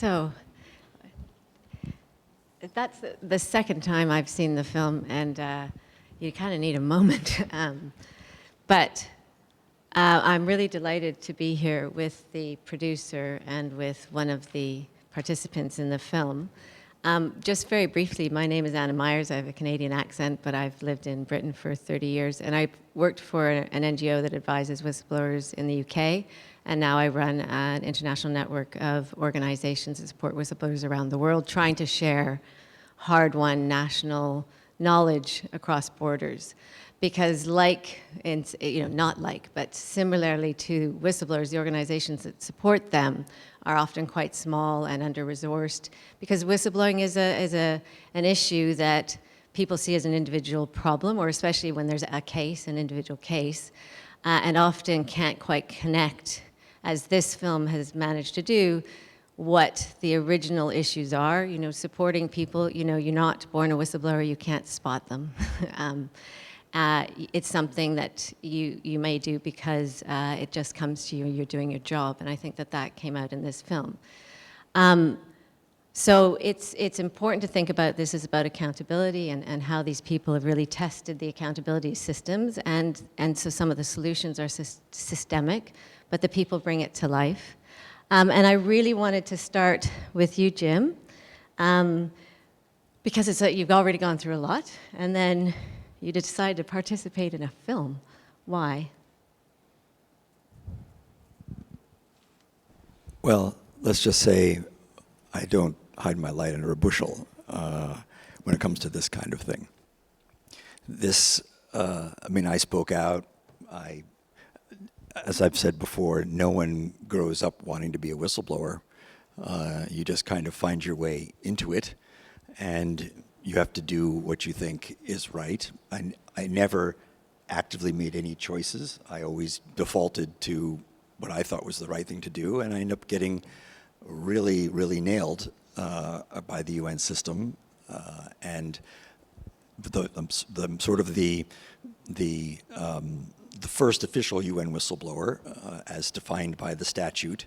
So that's the second time I've seen the film, and you kind of need a moment. But I'm really delighted to be here with the producer and with one of the participants in the film. Just very briefly, my name is Anna Myers. I have a Canadian accent, but I've lived in Britain for 30 years. And I worked for an NGO that advises whistleblowers in the UK. And now I run an international network of organizations that support whistleblowers around the world, trying to share hard-won national knowledge across borders. Because not like, but similarly to whistleblowers, the organizations that support them are often quite small and under-resourced, because whistleblowing is an issue that people see as an individual problem, or especially when there's an individual case, and often can't quite connect, as this film has managed to do, what the original issues are. Supporting people, you're not born a whistleblower, you can't spot them. It's something that you may do because it just comes to you, you're doing your job, and I think that came out in this film. So it's important to think about this as about accountability and how these people have really tested the accountability systems, and so some of the solutions are systemic, but the people bring it to life. And I really wanted to start with you, Jim, because you've already gone through a lot, and then you decided to participate in a film. Why? Well, let's just say I don't hide my light under a bushel when it comes to this kind of thing. I spoke out. As I've said before, no one grows up wanting to be a whistleblower. You just kind of find your way into it, and you have to do what you think is right. I never actively made any choices. I always defaulted to what I thought was the right thing to do, and I ended up getting really, really nailed by the UN system. And the first official UN whistleblower, as defined by the statute,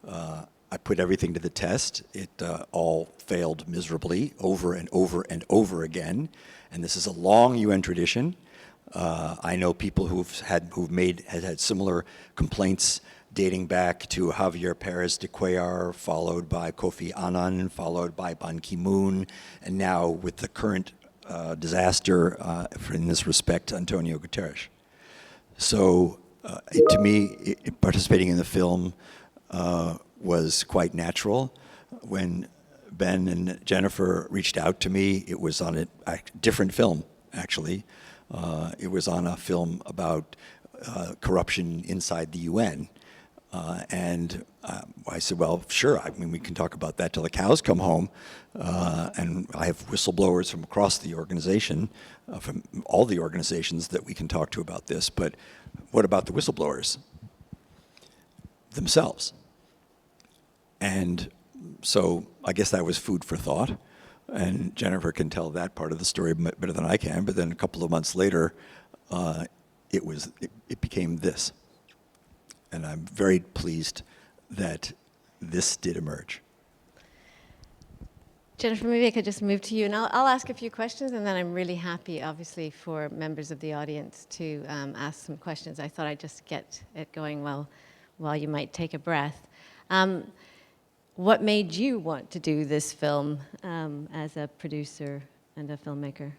I put everything to the test. It all failed miserably over and over and over again. And this is a long UN tradition. I know people who've had similar complaints dating back to Javier Perez de Cuellar, followed by Kofi Annan, followed by Ban Ki-moon, and now with the current disaster, in this respect, Antonio Guterres. So to me, participating in the film was quite natural. When Ben and Jennifer reached out to me, it was on a different film, actually. It was on a film about corruption inside the UN. And I said, well, sure, we can talk about that till the cows come home. And I have whistleblowers from across the organization, from all the organizations that we can talk to about this. But what about the whistleblowers themselves? And so I guess that was food for thought. And Jennifer can tell that part of the story better than I can. But then a couple of months later, it became this. And I'm very pleased that this did emerge. Jennifer, maybe I could just move to you, and I'll ask a few questions, and then I'm really happy, obviously, for members of the audience to ask some questions. I thought I'd just get it going while you might take a breath. What made you want to do this film as a producer and a filmmaker?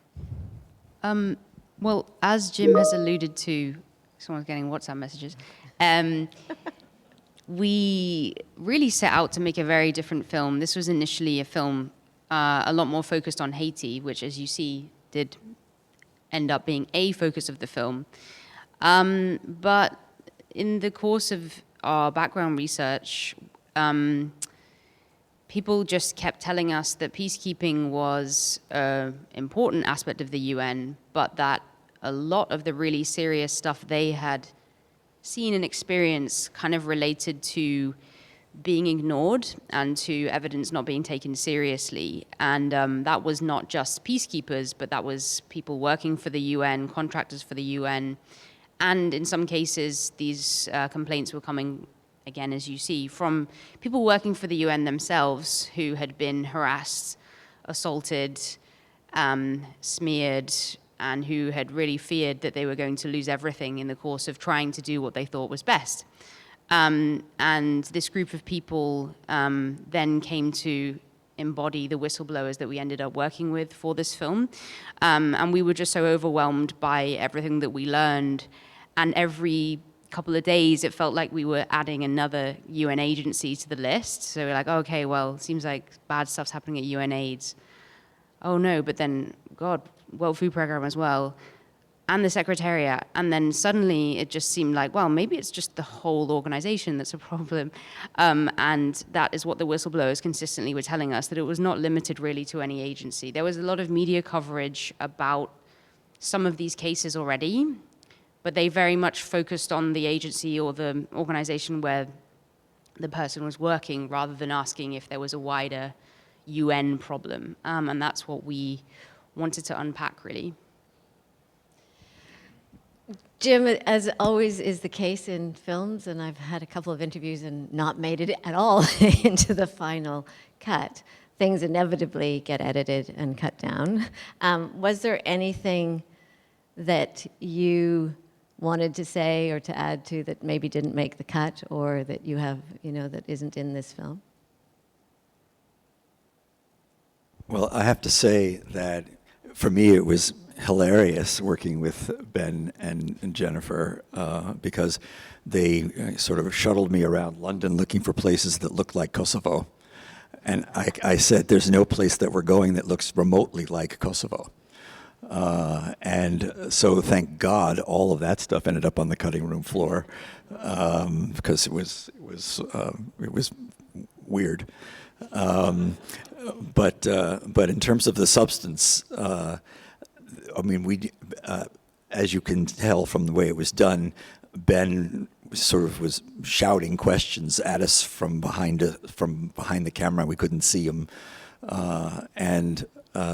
Well, as Jim has alluded to, someone's getting WhatsApp messages. We really set out to make a very different film. This was initially a film a lot more focused on Haiti, which, as you see, did end up being a focus of the film. But in the course of our background research, people just kept telling us that peacekeeping was an important aspect of the UN, but that a lot of the really serious stuff they had seen and experienced kind of related to being ignored and to evidence not being taken seriously. And that was not just peacekeepers, but that was people working for the UN, contractors for the UN. And in some cases, these complaints were coming again, as you see, from people working for the UN themselves who had been harassed, assaulted, smeared, and who had really feared that they were going to lose everything in the course of trying to do what they thought was best. And this group of people then came to embody the whistleblowers that we ended up working with for this film. And we were just so overwhelmed by everything that we learned. And every couple of days, it felt like we were adding another UN agency to the list. So we're like, okay, well, it seems like bad stuff's happening at UNAIDS. Oh no, but then, God, World Food Program as well, and the Secretariat. And then suddenly it just seemed like, well, maybe it's just the whole organization that's a problem. And that is what the whistleblowers consistently were telling us, that it was not limited really to any agency. There was a lot of media coverage about some of these cases already, but they very much focused on the agency or the organization where the person was working rather than asking if there was a wider UN problem. And that's what we wanted to unpack, really. Jim, as always is the case in films, and I've had a couple of interviews and not made it at all into the final cut, things inevitably get edited and cut down. Was there anything that you wanted to say or to add to that maybe didn't make the cut, or that you have, that isn't in this film? Well, I have to say that for me it was hilarious working with Ben and Jennifer because they sort of shuttled me around London looking for places that looked like Kosovo. And I said, there's no place that we're going that looks remotely like Kosovo. And so thank God all of that stuff ended up on the cutting room floor because it was weird. But in terms of the substance, I mean, we, as you can tell from the way it was done, Ben sort of was shouting questions at us from behind the camera. We couldn't see him, and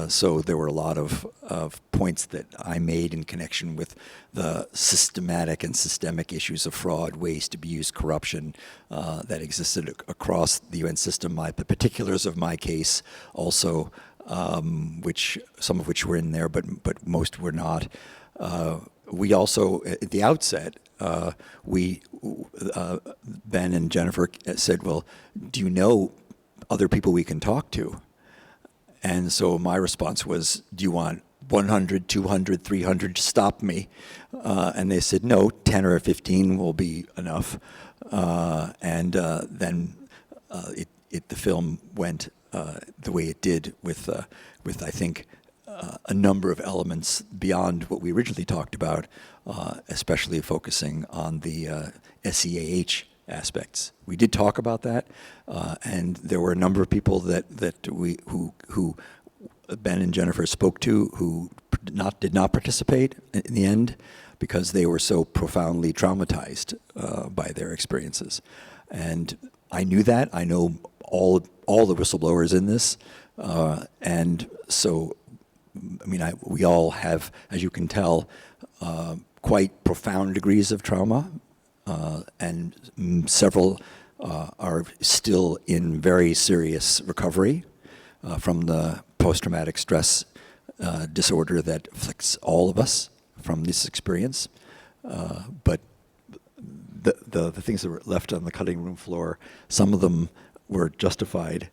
so there were a lot of points that I made in connection with the systematic and systemic issues of fraud, waste, abuse, corruption that existed across the UN system. The particulars of my case also, which some of which were in there, but most were not. We also, at the outset, Ben and Jennifer said, well, do you know other people we can talk to? And so my response was, do you want 100, 200, 300, stop me? And they said, no, 10 or 15 will be enough. And then the film went the way it did with I think, a number of elements beyond what we originally talked about, especially focusing on the SEAH aspects. We did talk about that, and there were a number of people who Ben and Jennifer spoke to who did not participate in the end because they were so profoundly traumatized by their experiences. And I knew that. I know all the whistleblowers in this, and so I mean, we all have, as you can tell, quite profound degrees of trauma, and several are still in very serious recovery from the post-traumatic stress disorder that afflicts all of us from this experience. But the things that were left on the cutting room floor, some of them were justified.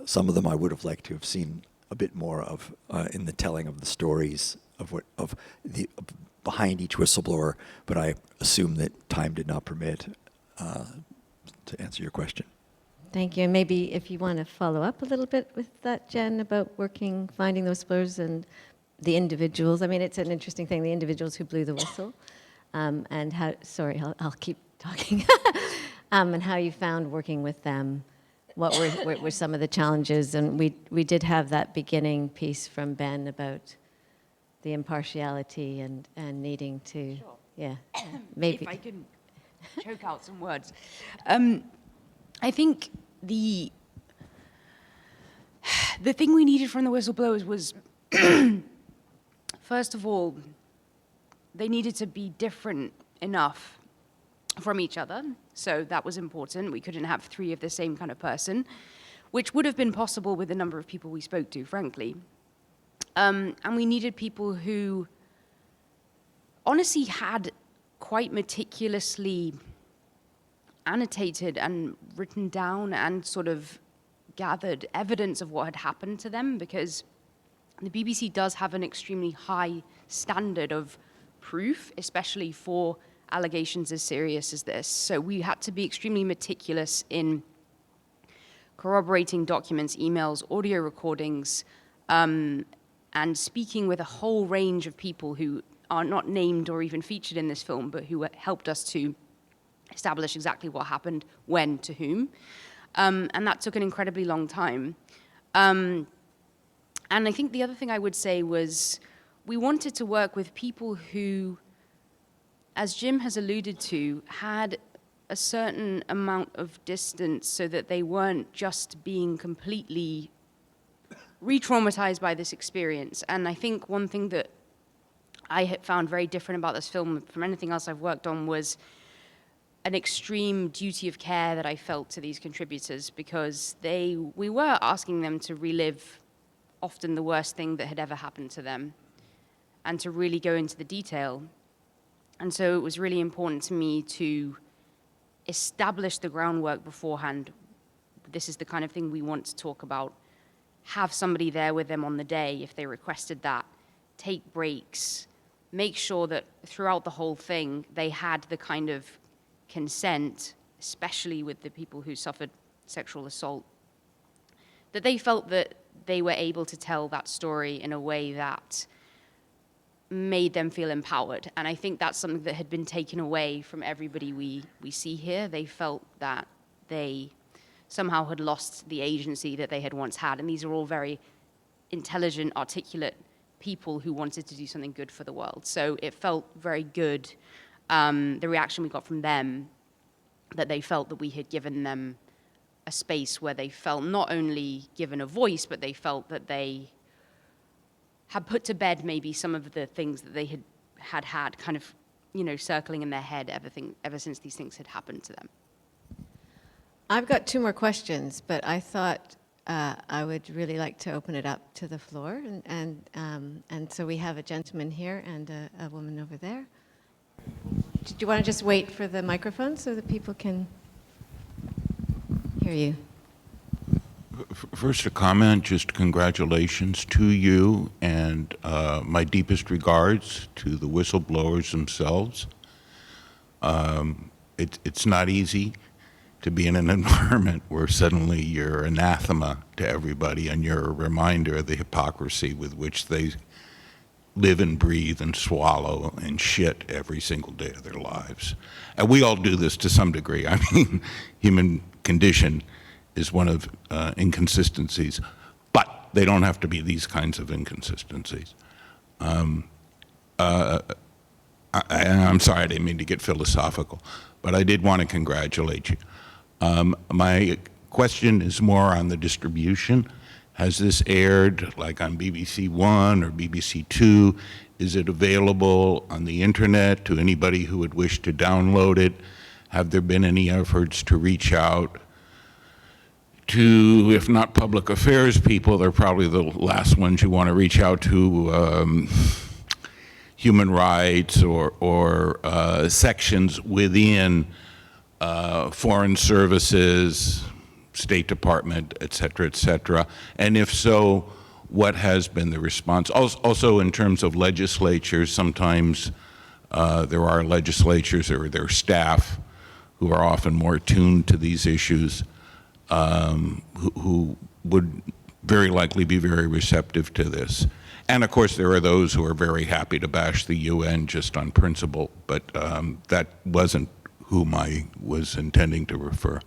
Some of them I would have liked to have seen a bit more of in the telling of the stories of the behind each whistleblower, but I assume that time did not permit to answer your question. Thank you. And maybe if you want to follow up a little bit with that, Jen, about finding those whistleblowers and the individuals. I mean, it's an interesting thing, the individuals who blew the whistle, and how, sorry, I'll keep talking, and how you found working with them. What were some of the challenges? And we did have that beginning piece from Ben about the impartiality and needing to, Sure. Yeah, maybe. If I can choke out some words. I think the thing we needed from the whistleblowers was, first of all, they needed to be different enough from each other So that was important. We couldn't have 3 of the same kind of person, which would have been possible with the number of people we spoke to, frankly. And we needed people who honestly had quite meticulously annotated and written down and sort of gathered evidence of what had happened to them, because the BBC does have an extremely high standard of proof, especially for allegations as serious as this. So we had to be extremely meticulous in corroborating documents, emails, audio recordings, and speaking with a whole range of people who are not named or even featured in this film, but who helped us to establish exactly what happened, when, to whom. And that took an incredibly long time. And I think the other thing I would say was we wanted to work with people who, as Jim has alluded to, had a certain amount of distance so that they weren't just being completely re-traumatized by this experience. And I think one thing that I had found very different about this film from anything else I've worked on was an extreme duty of care that I felt to these contributors, because we were asking them to relive often the worst thing that had ever happened to them and to really go into the detail. And so it was really important to me to establish the groundwork beforehand. This is the kind of thing we want to talk about. Have somebody there with them on the day if they requested that. Take breaks. Make sure that throughout the whole thing, they had the kind of consent, especially with the people who suffered sexual assault, that they felt that they were able to tell that story in a way that made them feel empowered. And I think that's something that had been taken away from everybody we see here. They felt that they somehow had lost the agency that they had once had. And these are all very intelligent, articulate people who wanted to do something good for the world. So it felt very good, the reaction we got from them, that they felt that we had given them a space where they felt not only given a voice, but they felt that they had put to bed maybe some of the things that they had kind of, circling in their head ever since these things had happened to them. I've got 2 more questions, but I thought I would really like to open it up to the floor. And so we have a gentleman here and a woman over there. Do you want to just wait for the microphone so that people can hear you? First, a comment, just congratulations to you, and my deepest regards to the whistleblowers themselves. It's not easy to be in an environment where suddenly you're anathema to everybody and you're a reminder of the hypocrisy with which they live and breathe and swallow and shit every single day of their lives. And we all do this to some degree. I mean, human condition is one of inconsistencies, but they don't have to be these kinds of inconsistencies. I'm sorry, I didn't mean to get philosophical, but I did want to congratulate you. My question is more on the distribution. Has this aired like on BBC One or BBC Two? Is it available on the internet to anybody who would wish to download it? Have there been any efforts to reach out to, if not public affairs people, they're probably the last ones you want to reach out to, human rights or sections within foreign services, State Department, et cetera, and if so, what has been the response? Also in terms of legislatures, sometimes there are legislatures or their staff who are often more attuned to these issues, who would very likely be very receptive to this. And of course, there are those who are very happy to bash the UN just on principle, but that wasn't whom I was intending to refer.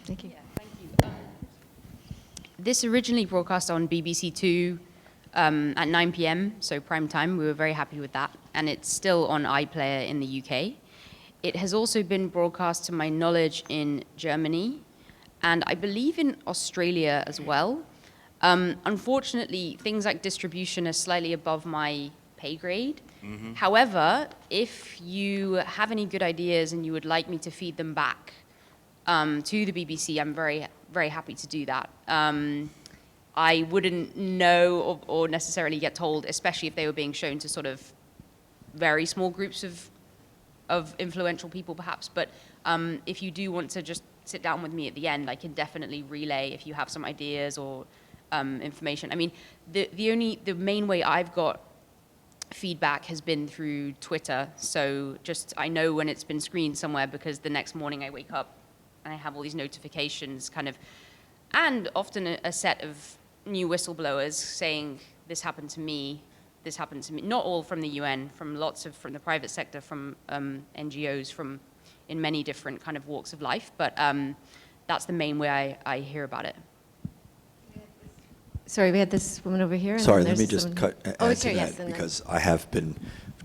Thank you. Yeah, thank you. This originally broadcast on BBC Two at 9 p.m., so prime time. We were very happy with that. And it's still on iPlayer in the UK. It has also been broadcast, to my knowledge, in Germany, and I believe in Australia as well. Unfortunately, things like distribution are slightly above my pay grade. However, if you have any good ideas and you would like me to feed them back to the BBC, I'm very, very happy to do that. I wouldn't know or necessarily get told, especially if they were being shown to sort of very small groups of influential people, perhaps. But if you do want to just sit down with me at the end, I can definitely relay if you have some ideas or information. I mean, the main way I've got feedback has been through Twitter. So just I know when it's been screened somewhere because the next morning I wake up and I have all these notifications kind of, and often a set of new whistleblowers saying this happened to me, this happened to me. Not all from the UN, from the private sector, from NGOs, from in many different kind of walks of life. But that's the main way I hear about it. Sorry, we had this woman over here. And Sorry, then let me there's just someone- add Oh, to sure, yes, that, and then- because I have been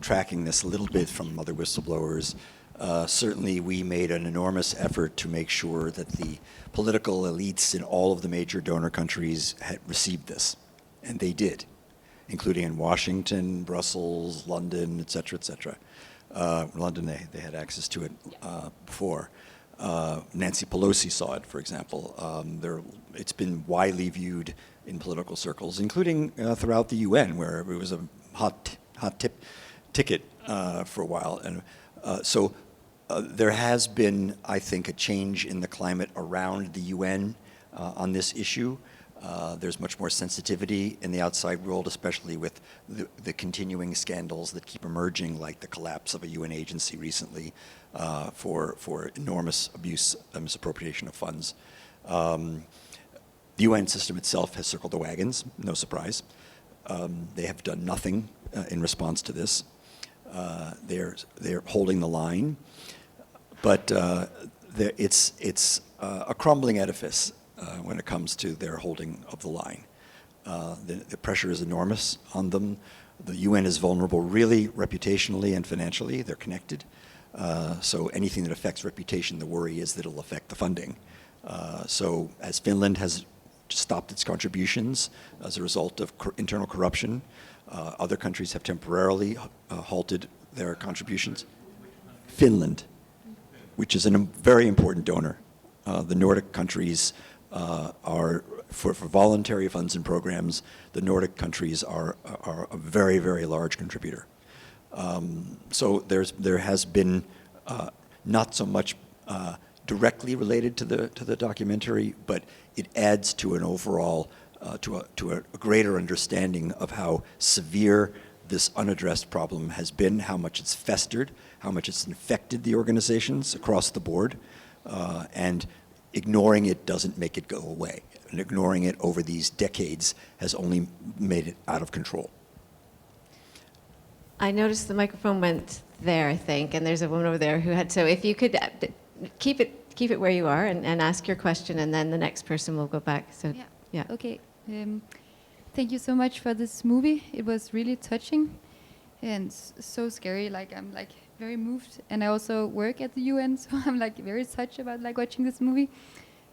tracking this a little bit from other whistleblowers. Certainly, we made an enormous effort to make sure that the political elites in all of the major donor countries had received this, and they did, including in Washington, Brussels, London, et cetera, et cetera. London, they had access to it before. Nancy Pelosi saw it, for example. It's been widely viewed in political circles, including throughout the UN, where it was a hot ticket for a while. And so there has been, I think, a change in the climate around the UN on this issue. There's much more sensitivity in the outside world, especially with the continuing scandals that keep emerging, like the collapse of a UN agency recently for enormous abuse and misappropriation of funds. The UN system itself has circled the wagons, no surprise. They have done nothing in response to this. They're holding the line, but it's a crumbling edifice when it comes to their holding of the line. The pressure is enormous on them. The UN is vulnerable, really, reputationally and financially. They're connected. So anything that affects reputation, the worry is that it'll affect the funding. So as Finland has stopped its contributions as a result of internal corruption, other countries have temporarily halted their contributions. Finland, which is a very important donor. The Nordic countries are, for voluntary funds and programs, the Nordic countries are a very, very large contributor. So there has been not so much directly related to the documentary, but it adds to an overall, to a greater understanding of how severe this unaddressed problem has been, how much it's festered, how much it's infected the organizations across the board, and ignoring it doesn't make it go away. And ignoring it over these decades has only made it out of control. I noticed the microphone went there, I think, and there's a woman over there who had, so if you could keep it where you are and ask your question, and then the next person will go back. So, yeah. Okay. Thank you so much for this movie. It was really touching and so scary. Like, I'm like very moved, and I also work at the UN, so I'm like very touched about like watching this movie.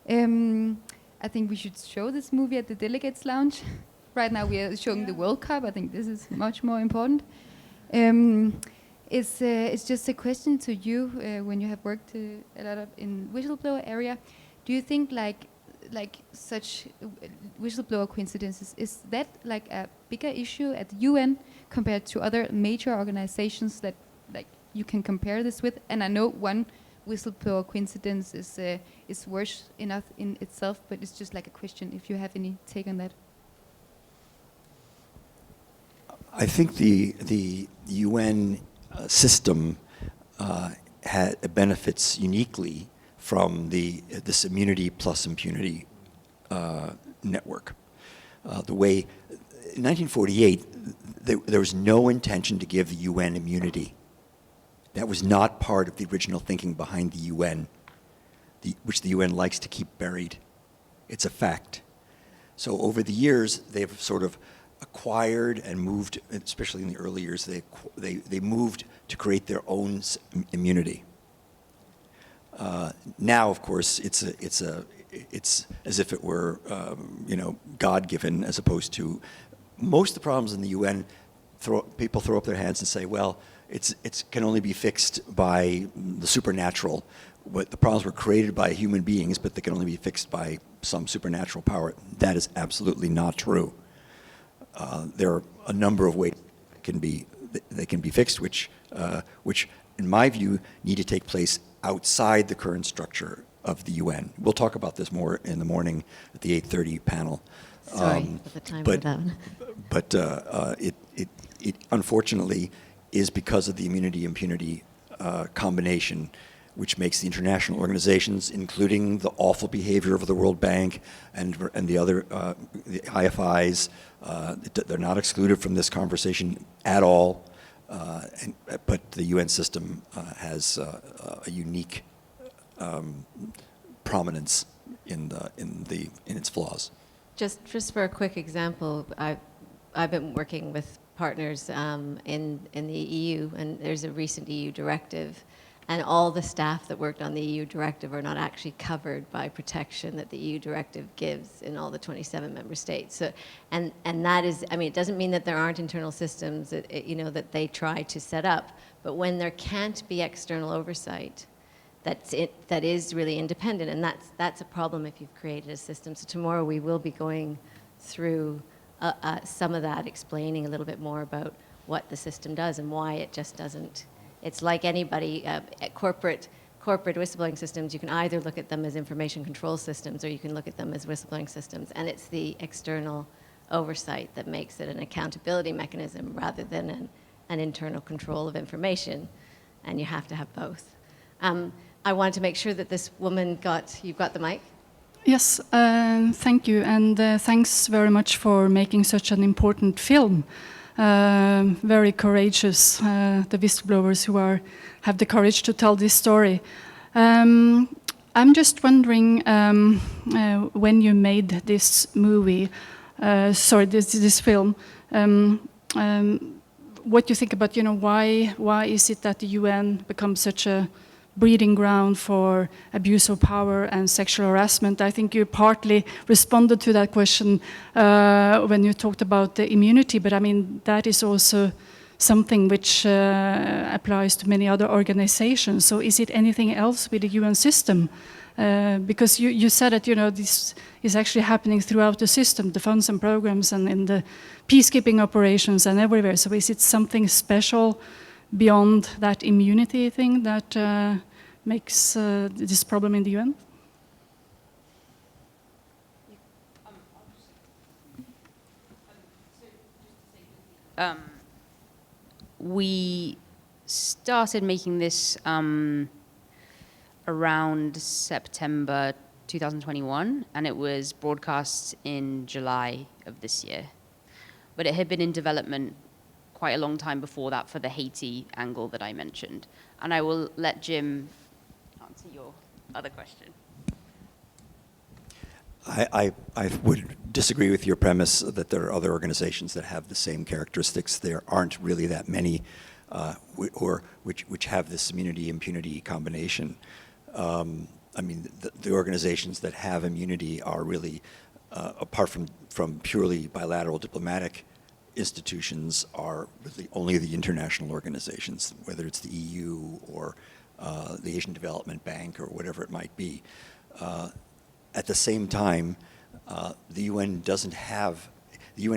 I think we should show this movie at the Delegates Lounge. Right now we are showing the World Cup. I think this is much more important. It's just a question to you when you have worked a lot in whistleblower area. Do you think like such whistleblower coincidences, is that like a bigger issue at the UN compared to other major organizations that like you can compare this with? And I know one whistleblower coincidence is worse enough in itself, but it's just like a question if you have any take on that. I think the UN system benefits uniquely from this immunity plus impunity network. The way, in 1948, there was no intention to give the UN immunity. That was not part of the original thinking behind the UN, which the UN likes to keep buried. It's a fact. So over the years, they've sort of acquired and moved, especially in the early years, they moved to create their own immunity. Now, of course, it's as if it were God-given, as opposed to most of the problems in the UN people throw up their hands and say, well, it can only be fixed by the supernatural. But the problems were created by human beings, but they can only be fixed by some supernatural power. That is absolutely not true. There are a number of ways they can be fixed, which, in my view, need to take place outside the current structure of the UN. We'll talk about this more in the morning at the 8:30 panel. Sorry for the time for that one. But it unfortunately is because of the immunity-impunity combination, which makes the international organizations, including the awful behavior of the World Bank and the other the IFIs, they're not excluded from this conversation at all. But the UN system has a unique prominence in its flaws. Just for a quick example, I've been working with partners in the EU, and there's a recent EU directive, and all the staff that worked on the EU directive are not actually covered by protection that the EU directive gives in all the 27 member states. So, and that is, I mean, it doesn't mean that there aren't internal systems that, that they try to set up, but when there can't be external oversight, that is really independent, and that's a problem if you've created a system. So tomorrow we will be going through some of that, explaining a little bit more about what the system does and why it just doesn't. It's like anybody, corporate whistleblowing systems, you can either look at them as information control systems or you can look at them as whistleblowing systems, and it's the external oversight that makes it an accountability mechanism rather than an internal control of information, and you have to have both. I wanted to make sure that this woman you've got the mic? Yes, thank you, and thanks very much for making such an important film. Very courageous, the whistleblowers who have the courage to tell this story. I'm just wondering, when you made this movie, this film, what you think about, why is it that the UN becomes such a breeding ground for abuse of power and sexual harassment? I think you partly responded to that question when you talked about the immunity, but I mean, that is also something which applies to many other organizations. So is it anything else with the UN system? Because you said that, this is actually happening throughout the system, the funds and programs and in the peacekeeping operations and everywhere. So is it something special beyond that immunity thing that makes this problem in the UN? We started making this around September 2021, and it was broadcast in July of this year. But it had been in development quite a long time before that for the Haiti angle that I mentioned. And I will let Jim answer your other question. I would disagree with your premise that there are other organizations that have the same characteristics. There aren't really that many which have this immunity-impunity combination. I mean, the organizations that have immunity are really, apart from purely bilateral diplomatic institutions, are really only the international organizations, whether it's the EU or the Asian Development Bank or whatever it might be. At the same time, the UN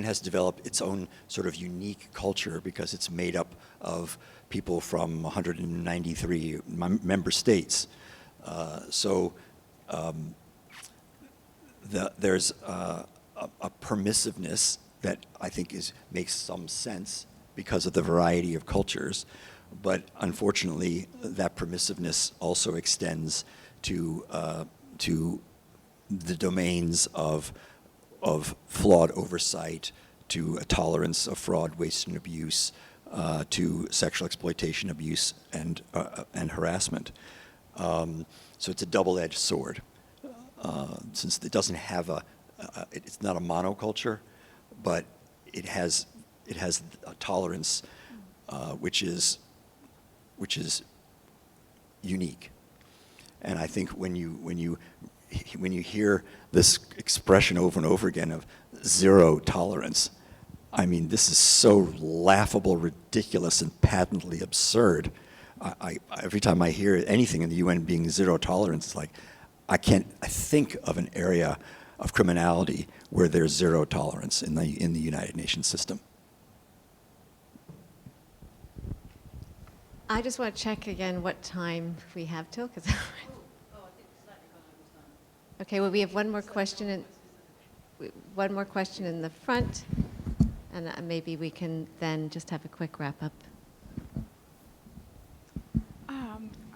has developed its own sort of unique culture because it's made up of people from 193 member states. There's a permissiveness that I think makes some sense because of the variety of cultures, but unfortunately, that permissiveness also extends to the domains of flawed oversight, to a tolerance of fraud, waste, and abuse, to sexual exploitation, abuse, and harassment. So it's a double-edged sword, since it doesn't have it's not a monoculture, but it has a tolerance which is unique. And I think when you hear this expression over and over again of zero tolerance, I mean, this is so laughable, ridiculous, and patently absurd. Every time I hear anything in the UN being zero tolerance, it's like, I think of an area of criminality where there's zero tolerance in the United Nations system. I just want to check again what time we have till, because. Okay, well, we have one more question in the front, and maybe we can then just have a quick wrap up.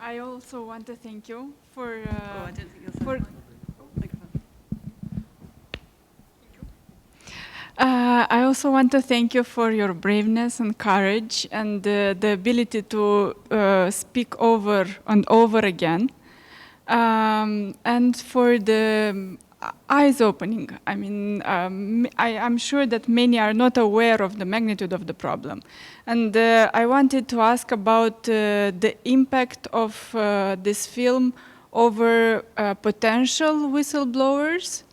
I also want to thank you for. I don't think you're I also want to thank you for your braveness and courage and the ability to speak over and over again, and for the eyes opening. I mean, I'm sure that many are not aware of the magnitude of the problem. And I wanted to ask about the impact of this film over potential whistleblowers.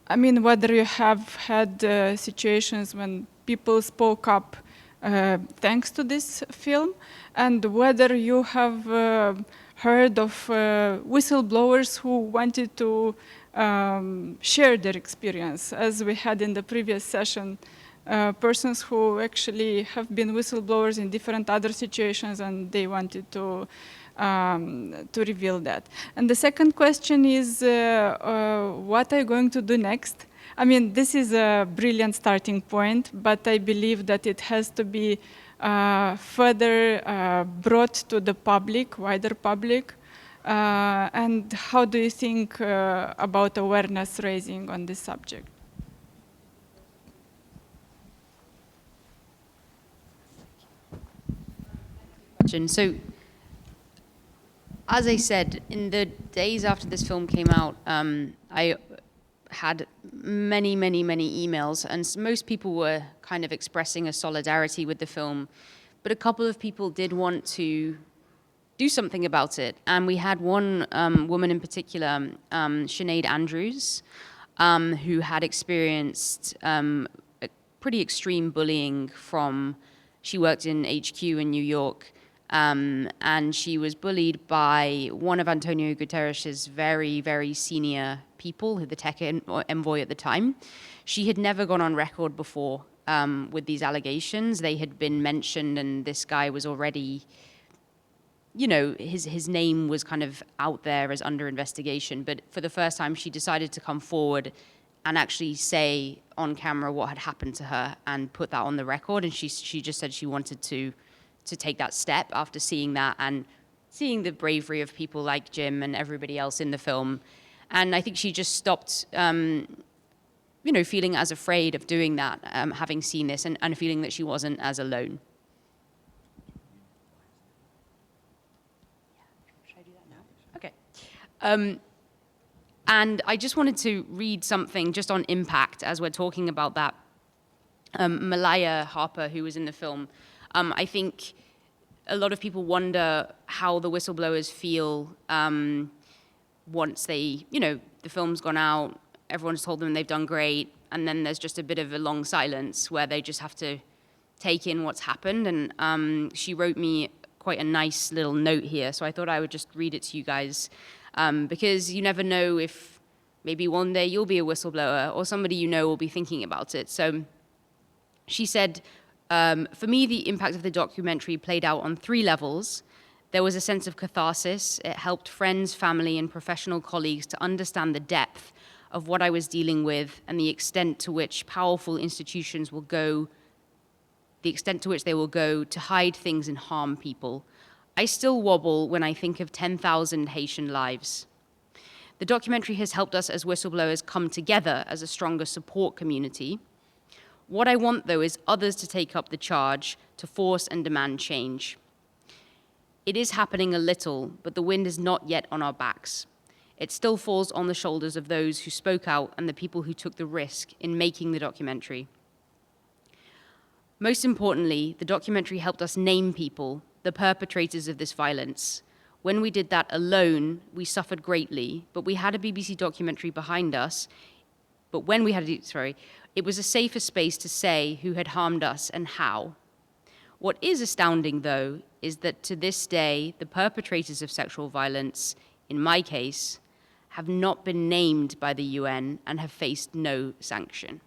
I mean, whether you have had situations when people spoke up thanks to this film, and whether you have heard of whistleblowers who wanted to share their experience, as we had in the previous session, persons who actually have been whistleblowers in different other situations, and they wanted to reveal that. And the second question is, what are you going to do next? I mean, this is a brilliant starting point, but I believe that it has to be further brought to the public, wider public. And how do you think about awareness raising on this subject? So, as I said, in the days after this film came out, I had many emails, and most people were kind of expressing a solidarity with the film, but a couple of people did want to do something about it. And we had one woman in particular, Sinead Andrews, who had experienced pretty extreme bullying from, she worked in HQ in New York, and she was bullied by one of Antonio Guterres' very senior people, the tech envoy at the time. She had never gone on record before with these allegations. They had been mentioned, and this guy was already, you know, his name was kind of out there as under investigation. But for the first time, she decided to come forward and actually say on camera what had happened to her and put that on the record. And she just said she wanted to take that step after seeing that and seeing the bravery of people like Jim and everybody else in the film. And I think she just stopped, you know, feeling as afraid of doing that, having seen this, and feeling that she wasn't as alone. Should I do that now? Okay. And I just wanted to read something just on impact as we're talking about that. Malaya Harper, who was in the film, I think a lot of people wonder how the whistleblowers feel once they, you know, the film's gone out, everyone's told them they've done great, and then there's just a bit of a long silence where they just have to take in what's happened. And she wrote me quite a nice little note here, so I thought I would just read it to you guys, because you never know if maybe one day you'll be a whistleblower or somebody you know will be thinking about it. So she said, for me, the impact of the documentary played out on 3 levels. There was a sense of catharsis. It helped friends, family, and professional colleagues to understand the depth of what I was dealing with and the extent to which powerful institutions will go, the extent to which they will go to hide things and harm people. I still wobble when I think of 10,000 Haitian lives. The documentary has helped us as whistleblowers come together as a stronger support community. What I want, though, is others to take up the charge to force and demand change. It is happening a little, but the wind is not yet on our backs. It still falls on the shoulders of those who spoke out and the people who took the risk in making the documentary. Most importantly, the documentary helped us name people, the perpetrators of this violence. When we did that alone, we suffered greatly, but we had a BBC documentary behind us. but when we had it was a safer space to say who had harmed us and how. What is astounding, though, is that to this day, the perpetrators of sexual violence, in my case, have not been named by the UN and have faced no sanction.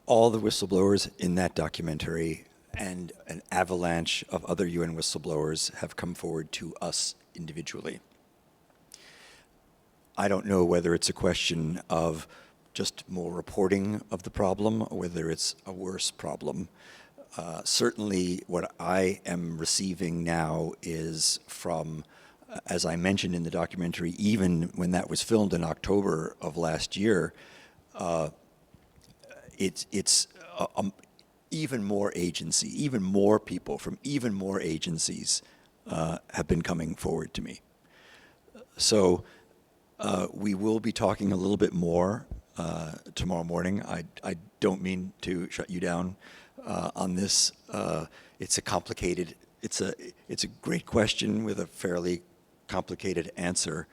All the whistleblowers in that documentary and an avalanche of other UN whistleblowers have come forward to us individually. I don't know whether it's a question of just more reporting of the problem or whether it's a worse problem. Certainly what I am receiving now is from, as I mentioned in the documentary, even when that was filmed in October of last year, it's even more agency, even more people from even more agencies have been coming forward to me. So we will be talking a little bit more tomorrow morning. I don't mean to shut you down on this. It's a complicated, it's a great question with a fairly complicated answer.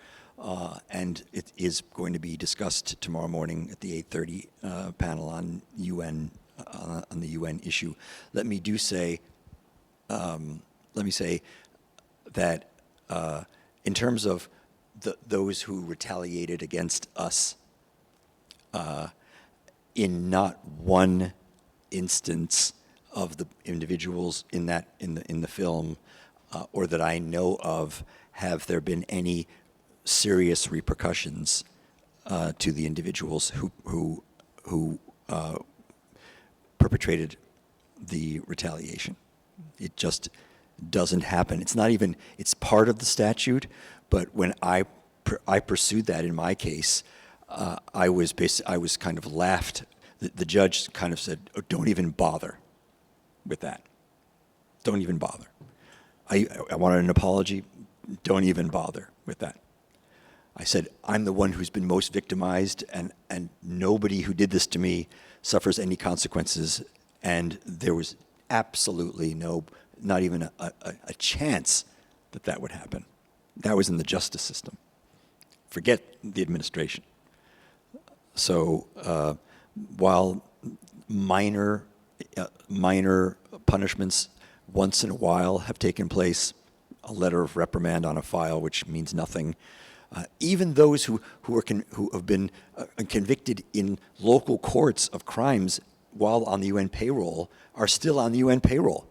And it is going to be discussed tomorrow morning at the 8:30 panel on UN on the UN issue. Let me say that in terms of those who retaliated against us, in not one instance of the individuals in the film, or that I know of, have there been any serious repercussions to the individuals who perpetrated the retaliation. It just doesn't happen. It's not even, it's part of the statute, but when I pursued that in my case, I was kind of laughed. The judge kind of said, oh, don't even bother with that. Don't even bother. I wanted an apology. Don't even bother with that. I said, I'm the one who's been most victimized, and nobody who did this to me suffers any consequences, and there was absolutely not even a chance that would happen. That was in the justice system. Forget the administration. So while minor punishments once in a while have taken place, a letter of reprimand on a file which means nothing, even those who have been convicted in local courts of crimes while on the UN payroll are still on the UN payroll.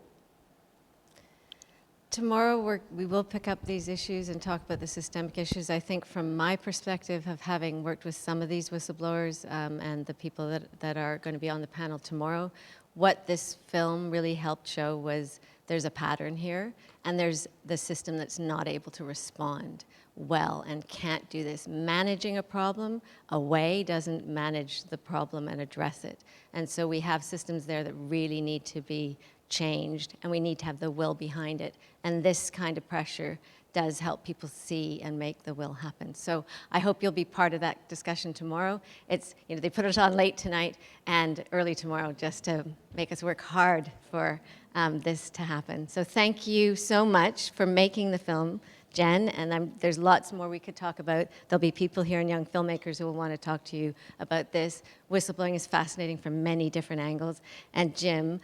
Tomorrow we will pick up these issues and talk about the systemic issues. I think from my perspective of having worked with some of these whistleblowers and the people that are going to be on the panel tomorrow, what this film really helped show was there's a pattern here, and there's the system that's not able to respond well and can't do this. Managing a problem away doesn't manage the problem and address it. And so we have systems there that really need to be changed, and we need to have the will behind it. And this kind of pressure does help people see and make the will happen. So I hope you'll be part of that discussion tomorrow. It's, they put it on late tonight and early tomorrow just to make us work hard for this to happen. So thank you so much for making the film, Jen, and there's lots more we could talk about. There'll be people here and young filmmakers who will want to talk to you about this. Whistleblowing is fascinating from many different angles. And Jim,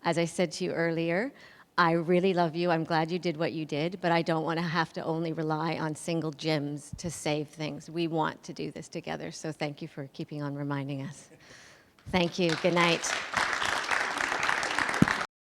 as I said to you earlier, I really love you. I'm glad you did what you did, but I don't want to have to only rely on single Jims to save things. We want to do this together, so thank you for keeping on reminding us. Thank you. Good night.